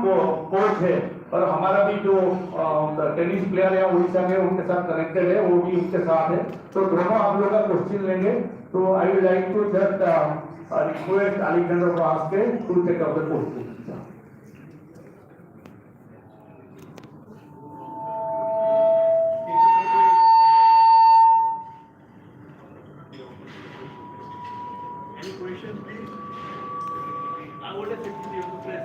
Coach है और हमारा भी जो टेनिस प्लेयर है उड़ीसा में उनके साथ कनेक्टेड है, वो भी उनके साथ है। तो दोनों आप लोग का क्वेश्चन लेंगे। तो I would like to just request Alexander को ask to take up the question. Any question, please? I would have said you to press.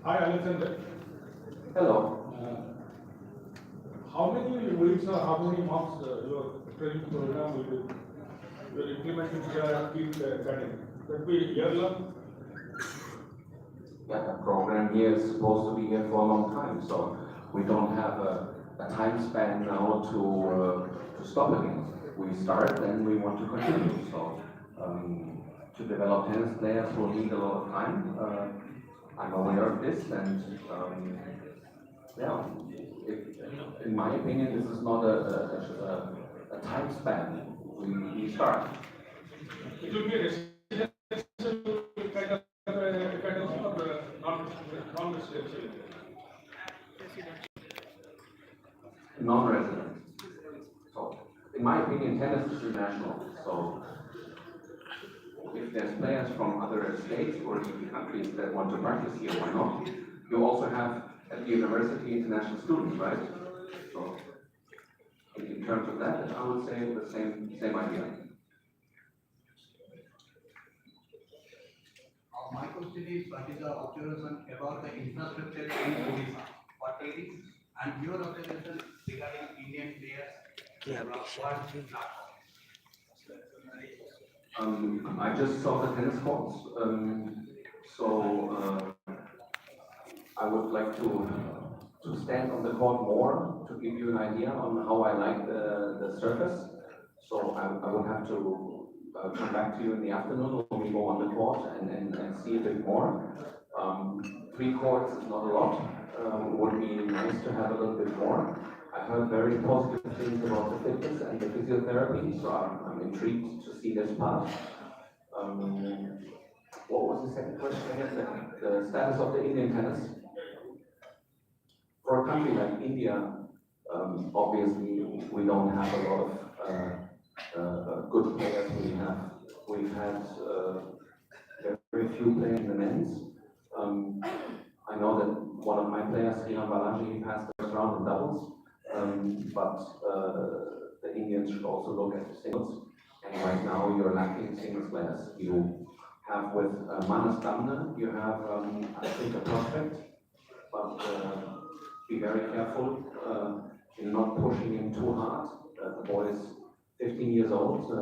Hi, Alexander. Hello. How many weeks or how many months your training program will implement here at KIIT Academy? That will be year-long? Yeah, the program here is supposed to be here for a long time, so we don't have a time span now to stop again. We start and we want to continue. So to develop tennis players will need a lot of time. I'm aware of this, and yeah, in my opinion, this is not a time span. We start. It will be a residential kind of academy or non-residential? Non-resident. So, in my opinion, tennis is international. So, if there's players from other states or even countries that want to practice here, why not? You also have at the university international students, right? So, in terms of that, I would say the same idea. My question is, what is the observation about the infrastructure in Odisha for tennis and your observation regarding Indian players? I just saw the tennis courts, so I would like to stand on the court more to give you an idea on how I like the surface. So I would have to come back to you in the afternoon when we go on the court and see a bit more. 3 courts is not a lot. Would be nice to have a little bit more. I heard very positive things about the fitness and the physiotherapy, so I'm intrigued to see this part. What was the second question again? The status of the Indian tennis. For a country like India, obviously we don't have a lot of good players. We've had very few players in the men's. I know that one of my players, Balaji, passed the first round in doubles, but the Indians should also look at the singles. And right now you're lacking singles players. You have with Manas Damna, you have I think a prospect, but be very careful in not pushing him too hard. The boy is 15 years old.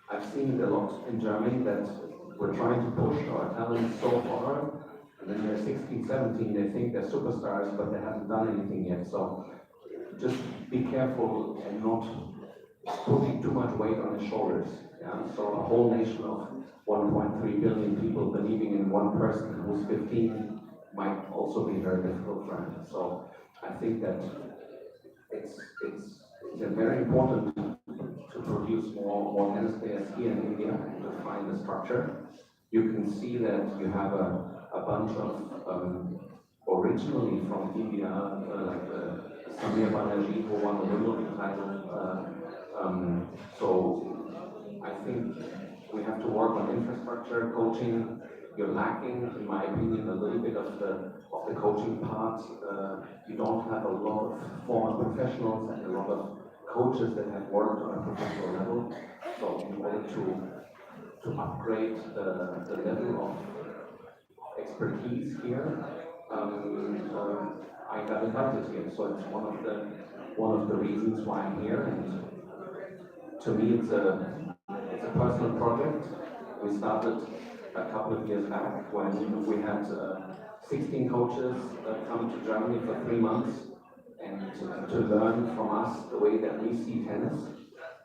I've seen it a lot in Germany that we're trying to push our talent so far, and then they're 16, 17, they think they're superstars, but they haven't done anything yet. So just be careful and not putting too much weight on his shoulders. Yeah? So a whole nation of 1.3 billion people believing in one person who's 15 might also be very difficult for him. So I think that it's very important to produce more tennis players here in India and to find the structure. You can see that you have a bunch of originally from India, like Samir Banerjee, who won the Wimbledon title. So I think we have to work on infrastructure, coaching. You're lacking, in my opinion, a little bit of the coaching part. You don't have a lot of former professionals and a lot of coaches that have worked on a professional level. So in order to upgrade the level of expertise here, I got invited here. So it's one of the reasons why I'm here. And to me, it's a personal project. We started a couple of years back when we had 16 coaches come to Germany for 3 months and to learn from us the way that we see tennis.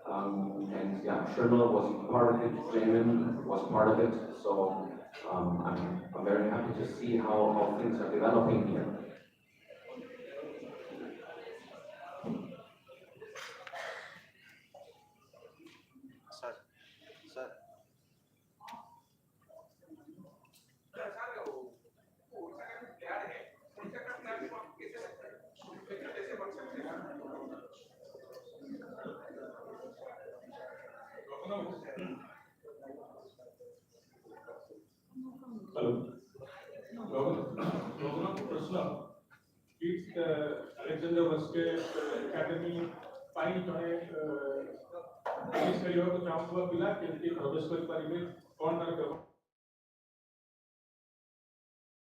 And yeah, Shrima was part of it, Jamin was part of it, so I'm very happy to see how things are developing here. Hello. Governor प्रश्न KIIT Alexander Vasquez Academy पाई जने tennis खेलिबा को चाहुवा पिला केमती प्रवेश कर परिबे कोन तार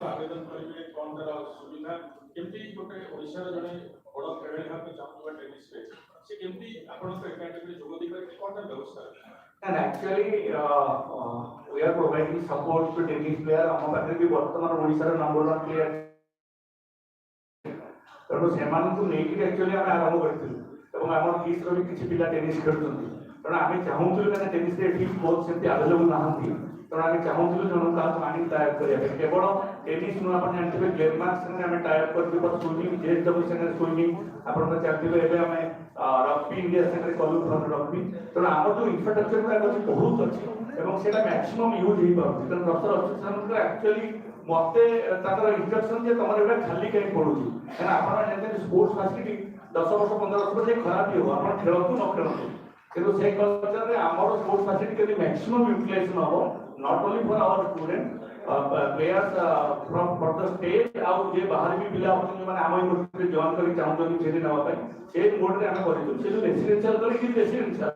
आवेदन करिबे कोन तार सुविधा केमती गोटे ओडिसा रे जने बड़ खेलाड़ी भाबे चाहुवा टेनिस रे से केमती आपण एकेडमी रे जोग दी करे कोन तार व्यवस्था And actually, we are providing support to tennis player. हम पाखे भी वर्तमान ओडिसा रे नंबर 1 player. तेणु सेमानकु नेकी एक्चुअली आम आरंभ करथिलु एवं हमर किस रो भी किछि पिला टेनिस खेलुछन्ति तेणु आमे चाहूथुलु कि टेनिस रे एठी कोच सेति अवेलेबल नाहंती तेणु आमे चाहूथुलु जणो का मानिंग टाइप करिया केवल टेनिस नु आपण जानथिबे ग्लेमार संगे आमे टाइप करथि पर स्विमिंग जेएसडब्ल्यू संगे स्विमिंग आपण तो जानथिबे एबे आमे रग्बी इंडिया संगे कलु फ्रॉम रग्बी तेणु हमर जो इंफ्रास्ट्रक्चर गुडा अछि बहुत अछि एवं सेटा मैक्सिमम यूज ही पाउछि तेणु प्रोफेसर असिस्टेंट एक्चुअली मते ताकर इंस्ट्रक्शन जे तमर एबे खाली काई पडुछि एना आपण जानते स्पोर्ट्स फैसिलिटी 10 वर्ष 15 वर्ष पर खराब ही हो आपण खेलतु न खेलतु किंतु से कल्चर रे हमर स्पोर्ट्स फैसिलिटी के मैक्सिमम यूटिलाइजेशन हो not only for our student players from for the state आउ जे बाहर भी पिला होछन माने हम यूनिवर्सिटी जॉइन करी चाहउछन छेदी नवा पई से मोड रे हम करिछु से रेसिडेंशियल करी कि रेसिडेंशियल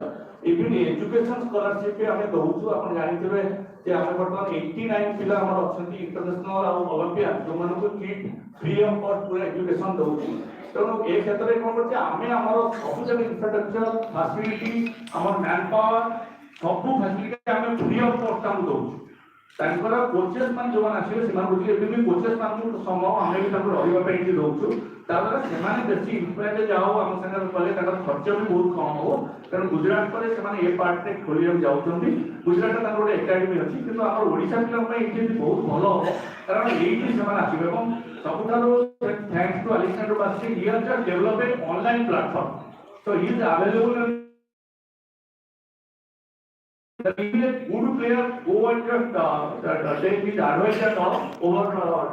इवन एजुकेशन स्कॉलरशिप पे हमें दउछु आपण जानिथिबे जे हम वर्तमान 89 पिला हमर अछंती इंटरनेशनल आउ ओलंपियन जो मानको किट फ्री ऑफ कॉस्ट पूरा एजुकेशन दउछु तेणु ए क्षेत्र में कौन करते आमे हमर सब जगह इंफ्रास्ट्रक्चर फैसिलिटी हमर मैन पावर सब फैसिलिटी आमे फ्री ऑफ कॉस्ट हम दउछु तांकर कोचेस मान जो आसीबे सेमान बुझिले भी कोचेस मान को संभव आमे भी तांको रहिबा पई कि दउछु तापर सेमाने बेसी इंस्पायर जाओ हम संगे कले तांकर खर्च भी बहुत कम हो कारण गुजरात पर सेमाने ए पार्ट रे खोलियम जाउछंती गुजरात तांकर गोटे एकेडमी अछि किंतु हमर ओडिसा पिला पई इजे बहुत भलो हो कारण एही सेमान आसीबे एवं सबुठारो थैंक्स टू अलेक्जेंडर वास्के he has just develop a online platform so he is available the good player go and just take his advice and all over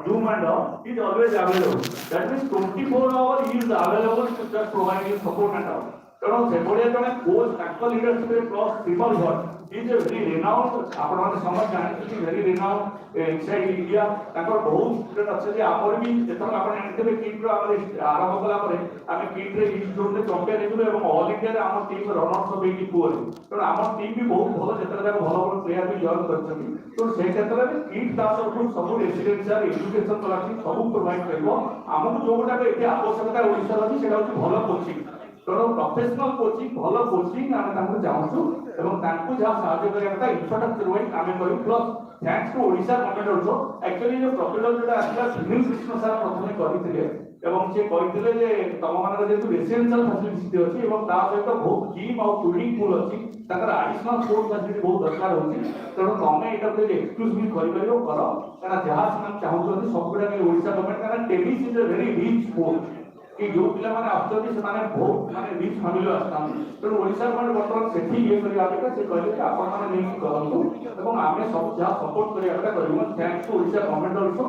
Zoom and all is always available. That means 24 hours he is available to just provide his support and all. तेणु से बड़े जने coach ताको leadership plus triple भट is a very renowned आपण माने समझ जानि वेरी रिनाउंड इनसाइड इंडिया ताको बहुत स्टूडेंट अछि जे आपर भी एथर आपण जानते किट रो आपर आरंभ कला परे आमे किट रे इस जोन रे चैंपियन हेतु एवं ऑल इंडिया रे हमर team runners up eighty poor तेणु हमर टीम भी बहुत भलो जेतर जाक भलो भलो प्लेयर भी जॉइन करछथि तो से क्षेत्र में किट दास को सब रेसिडेंशियल एजुकेशन क्लास सब प्रोवाइड करबो हमहु जो गोटा एटी आवश्यकता ओडिसा रो सेटा होछि भलो कोचिंग तेणु प्रोफेशनल कोचिंग भलो कोचिंग आमे तांको चाहूछु एवं तांको जा सहायता करिया कथा इंफ्रास्ट्रक्चर वाइज आमे करू plus thanks to Odisha government also actually जो प्रोफेसर जेटा आसला सुनील कृष्ण सर प्रथमे करिथिले एवं से कहिथिले जे तम मानक जेतु रेसिडेंशियल फैसिलिटी अछि एवं ता सहित बहुत जिम और स्विमिंग पूल अछि ताकर एडिशनल स्पोर्ट्स फैसिलिटी बहुत दरकार होछि तेणु तमे एटा जे एक्सक्यूज भी करि परियो करो काना जहा हम चाहूछु सबगुडा के ओडिसा गवर्नमेंट काना tennis is a very rich sport कि जो पिला माने आछथि से माने बहुत माने रिच फैमिली आछथान तो ओडिसा माने वर्तमान सेठी ये करिया बेटा से कहले कि आपण माने नहीं करंतु एवं आमे सब जा सपोर्ट करिया बेटा करियो thanks to Odisha government also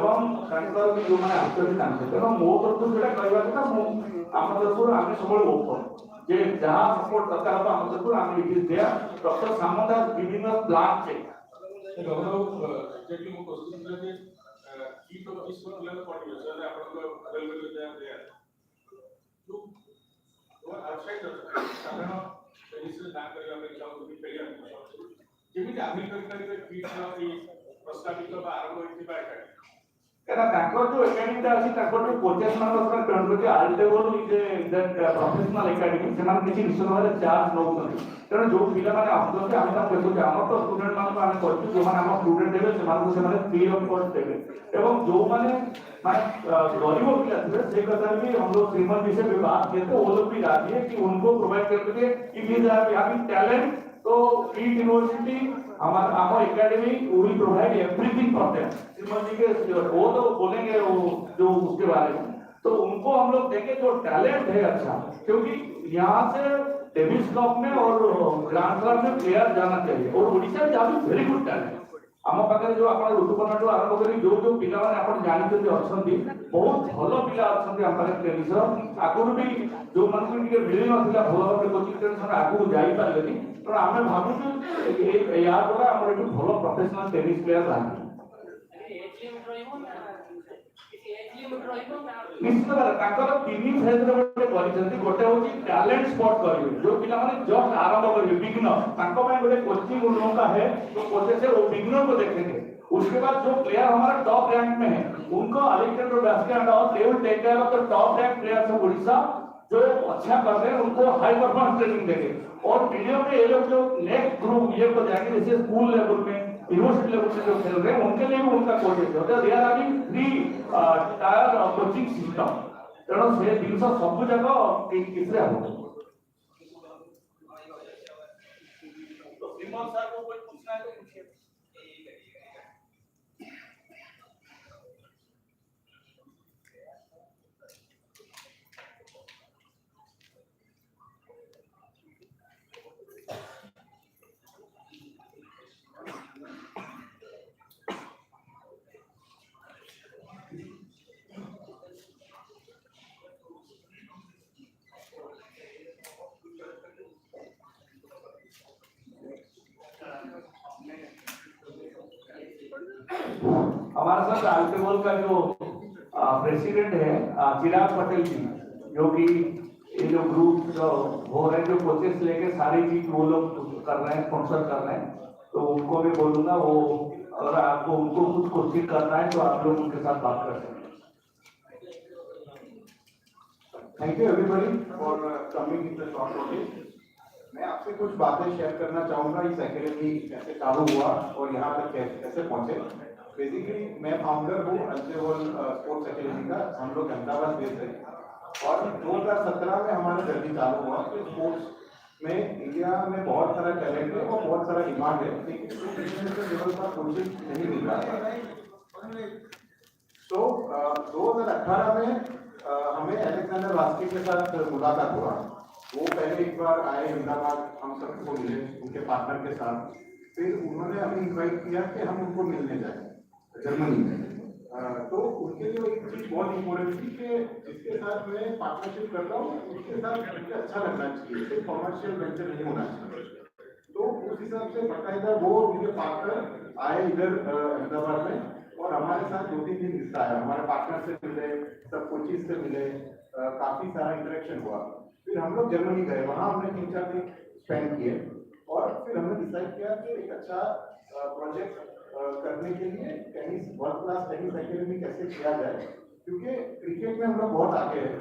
एवं तांकर भी जो माने आछथि तांके एवं मो तरफ जेटा कहबा बेटा मो हम तरफ आमे सबले ओपन जे जहा सपोर्ट दरकार बा हम तरफ आमे it is there doctor Samanta giving us plan check Gaurav actually मो क्वेश्चन जे की तो इस लेवल पॉइंट है आपण को अवेलेबल दे जो आउटसाइड साधारण टेनिस रे ना करिया पे चाहू कि खेलिया जेमिति आधुनिक करिया कीट रो प्रस्तावित बा आरंभ होइथिबा एकाडमी जो एकेडमी अच्छी कोचेस मान आल्टेवोल इज प्रोफेशनल एकेडमी से किसी निश्चित भाव में चार्ज नौ तेणु जो पिला मैंने आसुँच आम देखुचे आम तो स्टूडेंट मान आम कर जो मैंने स्टूडेंट देवे फ्री ऑफ कॉस्ट देवे जो मैंने गरीब पिला थे से कथा भी हम लोग श्रीमती से भी बात किए थे वो लोग भी राजी है कि उनको प्रोवाइड करके इफ इज हैविंग टैलेंट तो KIIT यूनिवर्सिटी हमारा academy will provide everything for them Shrimati के वो तो बोलेंगे वो जो उसके बारे में तो उनको हम लोग देंगे जो टैलेंट है अच्छा क्योंकि यहाँ से डेविस कप में और ग्रांड स्लैम में प्लेयर जाना चाहिए और Odisha is very good talent आम पाखे जो आप ऋतुपर्णा आरंभ कर जो पिला आप जानते अच्छा बहुत भल पिला अच्छा आम पाखे टेनिस आगुरी भी जो मानक मिल ना भल भाव कोचिंग टेनिस आगू जापारे तेणु आम भावुँ या द्वारा आम भल प्रोफेशनल टेनिस प्लेयर बाहर निश्चित भाव तीन फेज गोटे हूँ टैलेंट स्पॉट करेंगे जो पिला जस्ट आरंभ करेंगे बिगनर गोटे कोचिंग उनका है तो कोचेस है वो बिगनर को देखेंगे उसके बाद जो प्लेयर हमारा टॉप रैंक में है उनको अलेक्जेंडर बैस्केट और they will take care of the top rank players of Odisha जो अच्छा कर रहे हैं उनको हाई परफॉर्मेंस ट्रेनिंग देंगे और वीडियो में ये लोग जो नेक्स्ट ग्रुप ये को जाएंगे जैसे स्कूल लेवल में यूनिवर्सिटी लेवल में जो खेल रहे हैं उनके लिए भी उनका कोचेस है they are having free tier coaching system तेणु से जिन सब जगह किसरे हम तो श्रीमान सर को कोई पूछना है तो पूछिए हमारे साथ अल्टेवोल का जो प्रेसिडेंट है चिराग पटेल जी जो कि ये जो ग्रुप जो हो रहे हैं जो कोचेस लेके सारी चीज वो लोग कर रहे हैं स्पॉन्सर कर रहे हैं तो उनको भी बोलूंगा वो अगर आपको उनको कुछ कोचिंग करना है तो आप लोग उनके साथ बात कर सकते हैं। Thank you everybody for coming in the short notice. मैं आपसे कुछ बातें शेयर करना चाहूँगा इस एकेडमी कैसे चालू हुआ और यहाँ तक कैसे पहुँचे। बेसिकली मैं फाउंडर हूँ अल्टेवोल स्पोर्ट्स एकेडमी का, हम लोग अहमदाबाद बेस्ड हैं और 2017 में हमारा जर्नी चालू हुआ। तो स्पोर्ट्स में इंडिया में बहुत सारा टैलेंट है और बहुत सारा डिमांड है लेकिन इंटरनेशनल लेवल पर कोचिंग नहीं मिल रहा है। तो 2018 में हमें अलेक्जेंडर वास्की के साथ मुलाकात हुआ। वो पहले एक बार आए अहमदाबाद, हम सबको मिले उनके पार्टनर के साथ, फिर उन्होंने हमें इन्वाइट किया कि हम उनको मिलने जाए जर्मनी में। तो उनके लिए एक चीज बहुत इम्पोर्टेंट थी कि जिसके साथ मैं पार्टनरशिप करता हूँ उसके साथ मुझे अच्छा लगना चाहिए, सिर्फ कॉमर्शियल वेंचर नहीं होना चाहिए। तो उस हिसाब से बाकायदा वो उनके पार्टनर आए इधर अहमदाबाद में और हमारे साथ 2-3 दिन हिस्सा है। हमारे पार्टनर से मिले, सब कोचिज से मिले, काफी सारा इंटरेक्शन हुआ। फिर हम लोग जर्मनी गए, वहाँ हमने 3-4 दिन स्पेंड किए और फिर हमने डिसाइड किया कि एक अच्छा प्रोजेक्ट करने के लिए tennis world class tennis academy कैसे किया जाए, क्योंकि क्रिकेट में हम लोग बहुत आगे हैं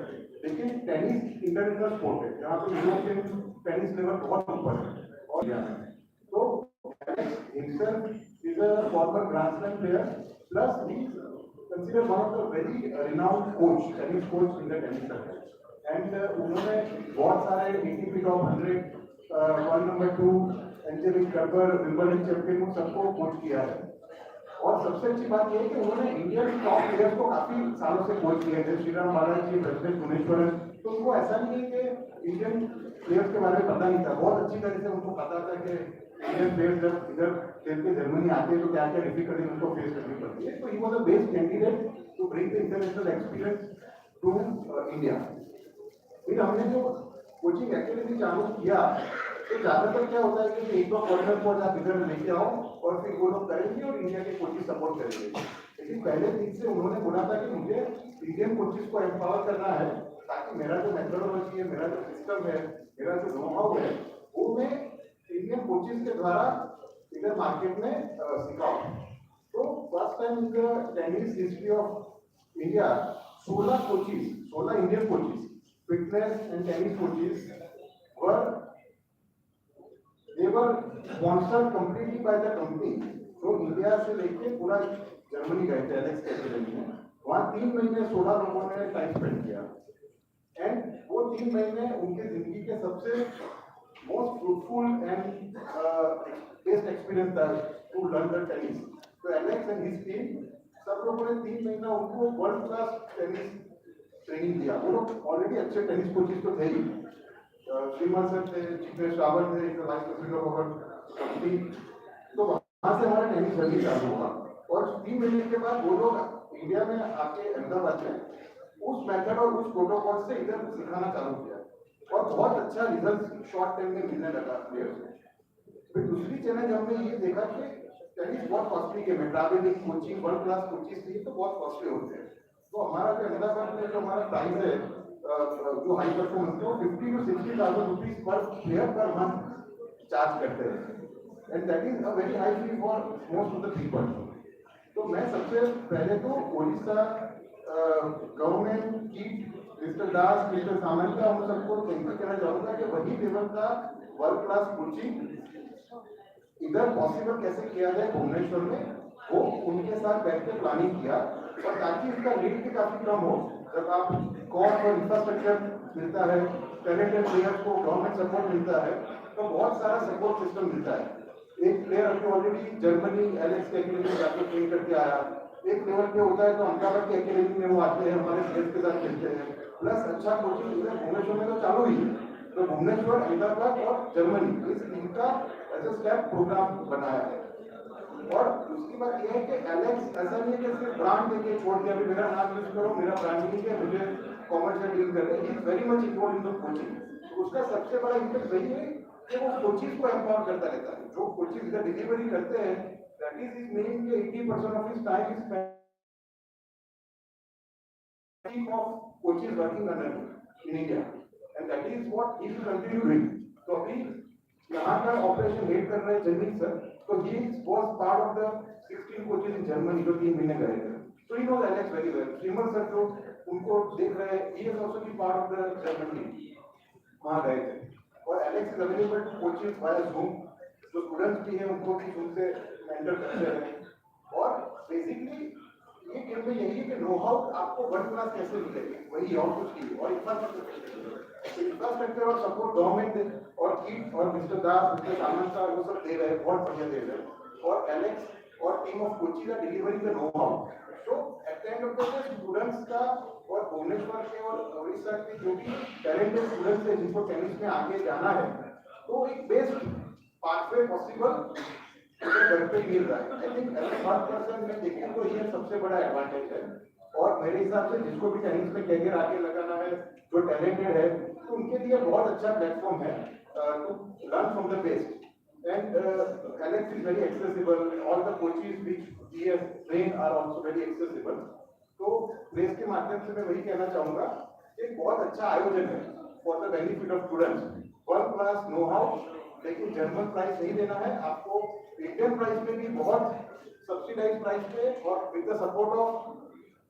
लेकिन टेनिस इंटरनेशनल स्पोर्ट है जहाँ पे यूरोपियन टेनिस लेवल बहुत ऊपर है। और तो himself is a former grand slam player plus he considered one of the very renowned coach, tennis coach in the tennis circuit. And उन्होंने बहुत सारे ATP top 100, world number 2, Angelique Kerber, Wimbledon champion को सबको coach किया है। और सबसे अच्छी बात यह है कि उन्होंने इंडियन टॉप प्लेयर्स को काफी सालों से कोच किया है, श्रीराम बालाजी, ब्रजनेश गुणेश्वरन। तो उनको ऐसा नहीं है कि इंडियन प्लेयर्स के बारे में पता नहीं था, बहुत अच्छी तरह से उनको पता था कि इंडियन प्लेयर्स जब इधर खेल के जर्मनी आते हैं तो क्या क्या डिफिकल्टी उनको फेस करनी पड़ती है। तो he was a best candidate to bring the international experience to India. फिर हमने जो कोचिंग एक्टिविटी चालू किया तो ज्यादातर क्या होता है कि एक दो फॉरेनर को आप इधर लेके आओ और फिर वो लोग करेंगे और इंडिया के कोचिंग सपोर्ट करेंगे। लेकिन पहले दिन से उन्होंने बोला था कि मुझे इंडियन कोचिंग को एम्पावर करना है ताकि मेरा जो मेथोडोलॉजी है, मेरा जो सिस्टम है, मेरा जो नो हाउ है वो मैं इंडियन कोचिंग के द्वारा इधर मार्केट में सिखाऊं। तो first time in the tennis history of India, 16 coaches, 16 Indian coaches, fitness and tennis coaches they were sponsored completely by the company. तो इंडिया से लेके पूरा जर्मनी गए थे एलेक्स एकेडमी में, वहाँ 3 महीने 16 लोगों ने टाइम स्पेंड किया एंड वो 3 महीने उनके जिंदगी के सबसे most fruitful and best experience था टू लर्न द टेनिस. तो एलेक्स एंड हिज टीम सब लोगों ने 3 महीना उनको वर्ल्ड क्लास टेनिस ट्रेनिंग दिया. वो लोग ऑलरेडी अच्छे टेनिस कोचेस तो थे ही, श्रीमान सर थे, जिग्नेश रावत थे, vice president of our company. तो वहाँ से हमारा टेनिस जर्नी चालू हुआ और 3 महीने के बाद वो लोग इंडिया में आके अहमदाबाद में उस मेथड और उस प्रोटोकॉल से इधर सिखाना चालू किया और बहुत अच्छा रिजल्ट शॉर्ट टाइम में मिलने लगा प्लेयर्स में. फिर दूसरी चैलेंज हमने ये देखा कि टेनिस बहुत कॉस्टली गेम है, travelling, coaching, world class coaching चाहिए तो बहुत कॉस्टली होते हैं. तो हमारा जो अहमदाबाद में जो हमारा प्राइस है जो हाई परफॉर्मेंस है वो 50 to 60,000 rupees per player per month charge करते हैं and that is a very high fee for most of the people. तो मैं सबसे पहले तो उड़ीसा गवर्नमेंट की मिस्टर दास, मिस्टर सामंत का उन सबको थैंक यू कहना चाहूँगा कि वही लेवल का वर्ल्ड क्लास कोचिंग इधर पॉसिबल कैसे किया जाए भुवनेश्वर में, वो उनके साथ बैठ के प्लानिंग किया और ताकि इसका रेट भी काफी कम हो. जब आप कॉस्ट और इंफ्रास्ट्रक्चर मिलता है, टैलेंटेड प्लेयर्स को गवर्नमेंट सपोर्ट मिलता है तो बहुत सारा सपोर्ट सिस्टम मिलता है. एक प्लेयर अभी ऑलरेडी जर्मनी एलेक्स के एकेडमी में जाके ट्रेन करके आया, एक लेवल पे होता है तो अहमदाबाद की एकेडमी में वो आते हैं, हमारे प्लेयर्स के साथ खेलते हैं, प्लस अच्छा कोचिंग इधर भुवनेश्वर में तो चालू ही है. तो भुवनेश्वर, अहमदाबाद और जर्मनी इस तीन का एज अ स्टेप प्रोग्राम बनाया है. और उसकी बात यह है कि एलेक्स ऐसा नहीं है कि सिर्फ ब्रांड देके छोड़ दिया, अभी मेरा नाम यूज करो, मेरा ब्रांडिंग है, मुझे कॉमर्शियल डील कर रहे हैं. He is very much involve in the coaching. उसका सबसे बड़ा इम्पैक्ट वही है कि वो कोचिंग को एम्पावर करता रहता है. जो कोचिंग इधर डिलीवरी करते हैं दैट इज हिज मेन के 80% of his time is spent of coaches working under in India and that is what he will continue doing. तो अभी यहाँ का ऑपरेशन हेड कर रहे हैं जमीन सर, तो he was part of the 16 coaches in Germany जो 3 महीने गए थे. So he knows Alex very well. Shriman sir जो उनको देख रहे हैं, he has also been part of the Germany वहाँ गए थे. और Alex is available to coaches via Zoom. जो स्टूडेंट्स भी हैं उनको भी Zoom से मेंटर करते हैं. और बेसिकली ये गेम में यही है कि नो हाउ आपको वर्ल्ड क्लास कैसे मिलेगी, वही और कुछ नहीं. और इंफ्रास्ट्रक्चर और सपोर्ट गवर्नमेंट और कीट और मिस्टर दास, मिस्टर सामंत का वो सब दे रहे हैं, बहुत बढ़िया दे रहे हैं. और एलेक्स और टीम ऑफ कोचिंग का डिलीवरी का नो हाउ. तो at the end of the day students का और भुवनेश्वर के और उड़ीसा के जो भी टैलेंटेड स्टूडेंट्स हैं जिनको टेनिस में आगे जाना है, तो एक बेस्ट पाथवे पॉसिबल घर पे मिल रहा है. I think as her person में देखें तो ये सबसे बड़ा एडवांटेज है. और मेरे हिसाब से जिसको भी टेनिस में कैरियर आगे लगाना है, जो टैलेंटेड है, तो उनके लिए बहुत अच्छा प्लेटफॉर्म है to learn from the best. And Alex is very accessible, all the coaches which he has train are also very accessible. तो प्रेस के माध्यम से मैं वही कहना चाहूंगा कि बहुत अच्छा आयोजन है for the benefit of students. World class know how, लेकिन जर्मन प्राइस नहीं देना है आपको, इंडियन प्राइस में भी बहुत सब्सिडाइज प्राइस पे और with the support of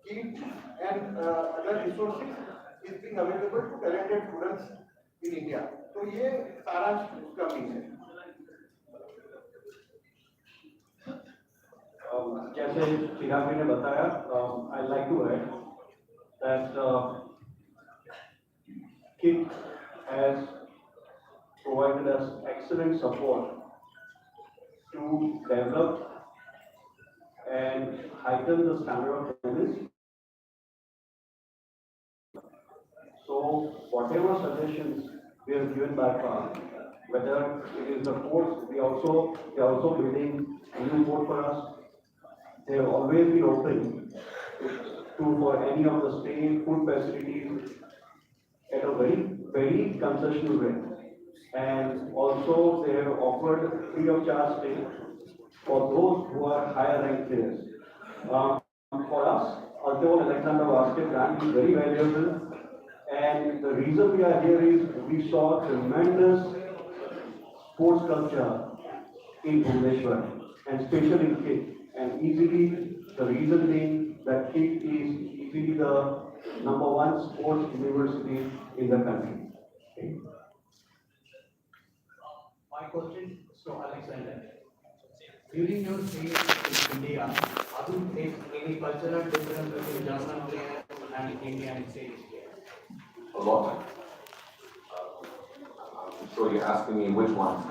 KIIT and other resources is being available to talented students in India. तो ये सारांश उसका मीन है. जैसे चिराग ने बताया, I like to add that KIIT has provided us excellent support to develop and heighten the standard of tennis. So whatever suggestions we have given by far, whether it is the courts, they are also building a new court for us. They have always been open for any of the state food facilities at a very concessional rate. And also they have offered free of charge stay for those who are higher ranked players. For us, Altevol Alexander Basket brand is very valuable, and the reason we are here is we saw tremendous sports culture in Bhubaneswar and especially in KIIT. And easily, the reason being that KIIT is easily the #1 sports university in the country. Okay. My question is to Alexander. During your stay in India, have you faced any cultural difference between German players and Indian tennis players? A lot. I'm sure you're asking me which ones.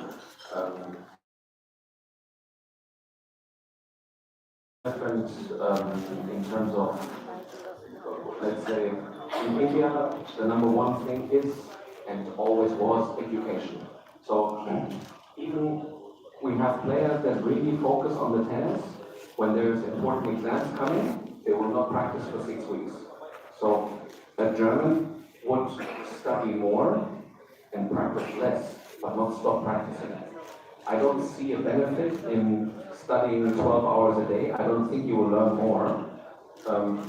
Different in terms of, let's say, in India, the #1 thing is and always was education. So even we have players that really focus on the tennis. When there's important exams coming, they will not practice for 6 weeks. So a German would study more and practice less, but not stop practicing. I don't see a benefit in studying 12 hours a day. I don't think you will learn more.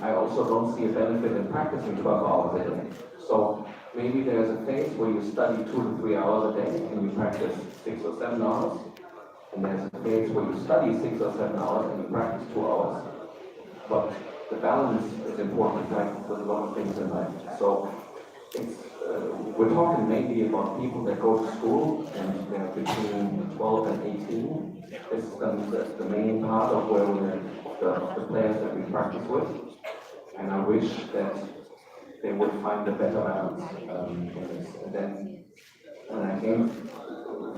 I also don't see a benefit in practicing 12 hours a day. So maybe there's a phase where you study 2 to 3 hours a day and you practice 6 or 7 hours. And there's a phase where you study 6 or 7 hours and you practice 2 hours. But the balance is important, right, with a lot of things in life. So it's, we're talking mainly about people that go to school and they're between 12 and 18. This is the main part of where we're, the players that we practice with. And I wish that they would find a better balance in this. And then when I came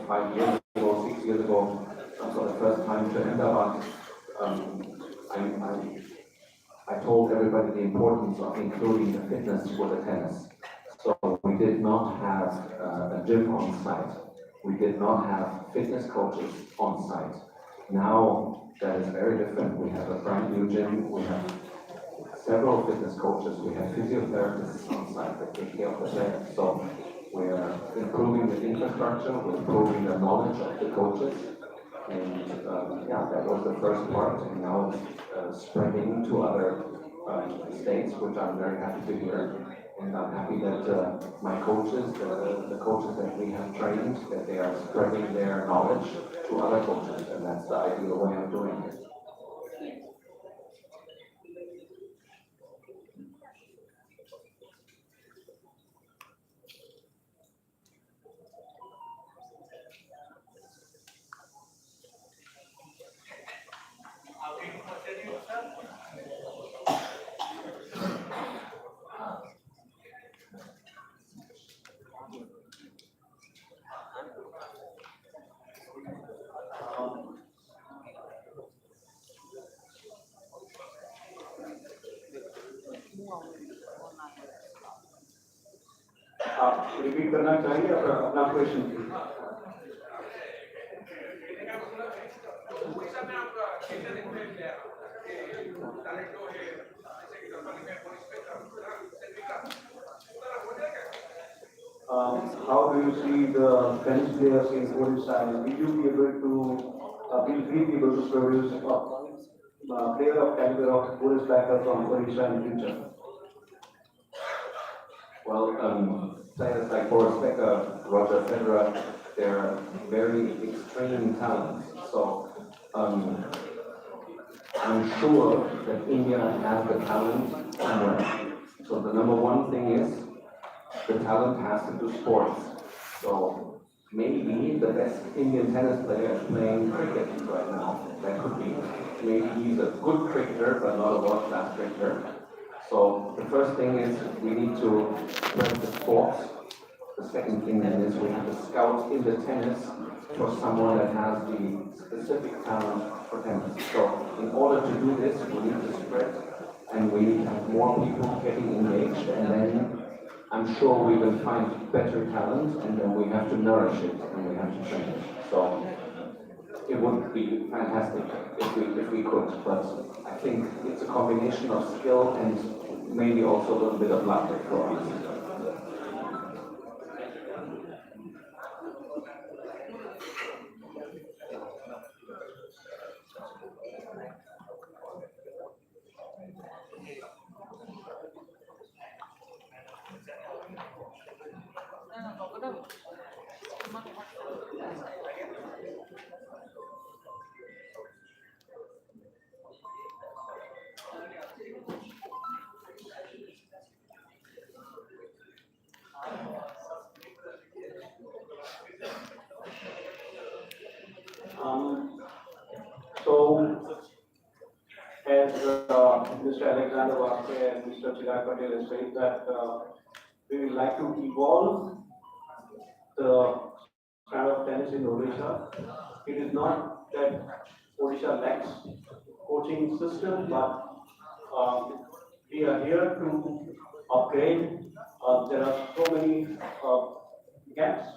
5 years ago, 6 years ago, for the first time to Ahmedabad, I told everybody the importance of including the fitness with the tennis. So we did not have a gym on site. We did not have fitness coaches on site. Now that is very different. We have a brand new gym. We have several fitness coaches. We have physiotherapists on site that take care of the players. So we're improving the infrastructure. We're improving the knowledge of the coaches. And yeah, that was the first part. And now it's spreading to other states, which I'm very happy to hear. And I'm happy that my coaches, the coaches that we have trained, that they are spreading their knowledge to other coaches, and that's the ideal way of doing it. आप repeat करना चाहिए अपना question please How do you see the tennis players in Odisha? Will you be able to will we be able to produce a player of caliber of Odisha backer from Odisha in future? Well, players like Boris Becker, Roger Federer, they're very extreme talents. So I'm sure that India has the talent somewhere. So the #1 thing is the talent has to do sports. So maybe the best Indian tennis player is playing cricket right now. That could be. Maybe he's a good cricketer, but not a world-class cricketer. So the first thing is we need to spread the sports. The second thing then is we have to scout in the tennis for someone that has the specific talent for tennis. So in order to do this, we need to spread and we need to have more people getting engaged, and then I'm sure we will find better talent, and then we have to nourish it and we have to train it. So it would be fantastic if we could, but I think it's a combination of skill and maybe also a little bit of luck for us. So, as Mr. Alexander Vaske and Mr. Chirag Patel has said that we would like to evolve the kind of tennis in Odisha. It is not that Odisha lacks coaching system, but we are here to upgrade. There are so many gaps.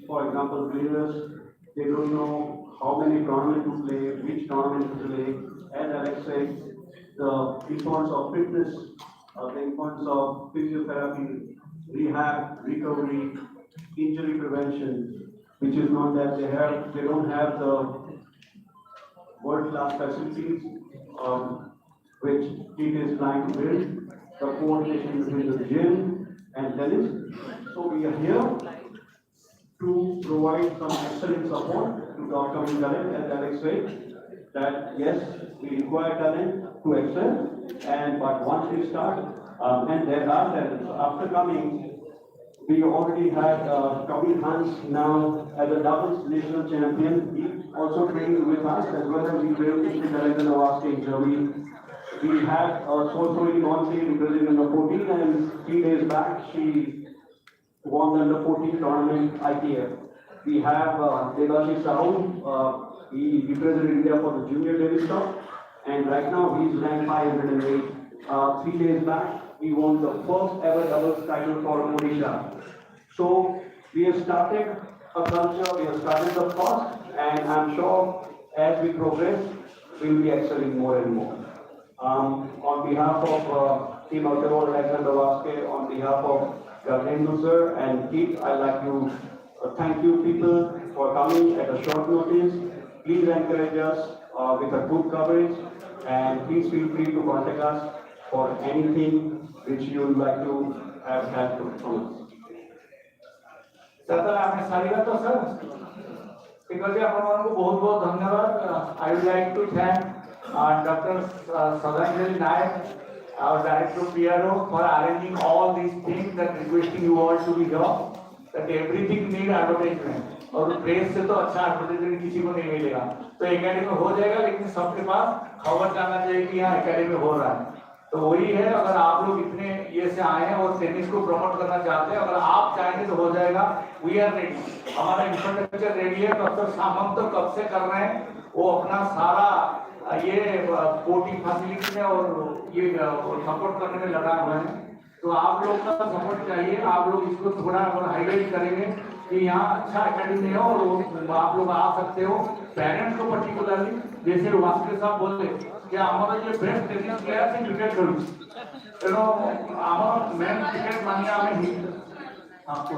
For example, players, they don't know how many tournaments to play, which tournament to play. As Alex said, the importance of fitness, the importance of physiotherapy, rehab, recovery, injury prevention, which is not that they don't have the world-class facilities, which KIIT is trying to build, the coordination between the gym and tennis. So we are here to provide some excellent support to the upcoming talent, as Alex said, that yes, we require talent to excel, and but once we start, and there are talents after coming. We already had Kavit Hans now as a doubles national champion. He also trained with us as well as he trained in the last stage. We had Sorcery Gonsi representing under 14, and 3 days back she won the under 14 tournament ITF. We have Devashi Sahu, he represented India for the junior tennis cup, and right now he's ranked 508. 3 days back, we won the first ever doubles title for Odisha. So we have started a culture, we have started the first, and I'm sure as we progress, we'll be excelling more and more. On behalf of Team Altevol, Alexander Vaske, on behalf of Nknews sir and KIIT, I'd like to thank you people for coming at a short notice. Please encourage us with a good coverage, and please feel free to contact us for anything which you would like to have help from us. Sir आमे सारिगा तो sir because आपको बहुत बहुत धन्यवाद. I would like to thank Dr. Sadanjali Nayak, our director of PRO, for arranging all these things and requesting you all to be here. That everything need advertisement. और press से तो अच्छा advertisement किसी को नहीं मिलेगा. तो एकेडमी में हो जाएगा, लेकिन सबके पास खबर जाना चाहिए कि यहाँ एकेडमी हो रहा है. तो वही है, अगर आप लोग इतने ये से आए हैं और टेनिस को प्रमोट करना चाहते हैं, अगर आप चाहेंगे तो हो जाएगा. वी आर रेडी, हमारा इंफ्रास्ट्रक्चर रेडी है. डॉक्टर सामंत तो कब से कर रहे हैं, वो अपना सारा ये कोचिंग फैसिलिटी में और ये सपोर्ट करने में लगा हुआ है. तो आप लोग का सपोर्ट चाहिए. आप लोग इसको थोड़ा और हाईलाइट करेंगे कि यहाँ अच्छा एकेडमी है और आप लोग आ सकते हो. पेरेंट्स को पर्टिकुलरली, जैसे वास्के साहब बोलते कि हमारा जो बेस्ट टेनिस प्लेयर से क्रिकेट करूँ, तेणु हमारा मेन क्रिकेट मानिया में ही आपको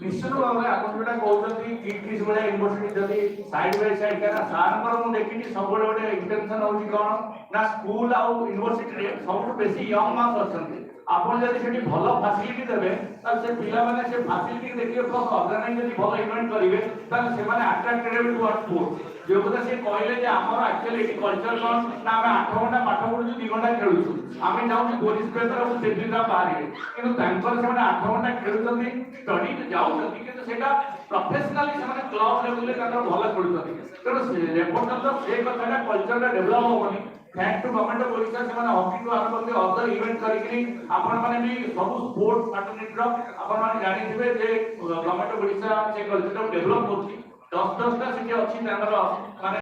निश्चित भाव में आपन बेटा कहउछथि कि किस बळे यूनिवर्सिटी जदी साइड बाय साइड करा सारंकर मु देखिनि सब बळे बळे इंटेंशन होछि कोन ना स्कूल आ यूनिवर्सिटी रे सब बेसी यंग मास अछन्ति. आपन जदी सेठी भलो फैसिलिटी देबे त से पिला माने से फैसिलिटी देखियो प्लस ऑर्गेनाइज जदी भलो इवेंट करिवे त से माने अट्रैक्टेड टू वर्क स्पोर्ट. जो কথা से कहले जे हमर एक्चुअली एटी कल्चर कोन ना हम 8 घंटा पाठ पढु 2 घंटा खेलुछु. आमे जाउ गोलिस पेपर और सेदिना बाहरी किंतु तांकर से माने 8 घंटा खेलुछथि स्टडी जाउछथि किंतु सेटा प्रोफेशनली से माने क्लब लेवल रे तांकर भलो खेलुछथि. तेरो रेपोर्ट तो से कथाटा कल्चर रे डेवलप होबनी. Thank to government of Odisha से माने हॉकी टू आरंभ करके अदर इवेंट करिकरी आपण माने भी सब स्पोर्ट्स पार्टनरशिप रो आपण माने जानि थिबे जे गवर्नमेंट ऑफ ओडिशा से कल्चर डेवलप होछि. 10 टा सिटी अछि तांकर माने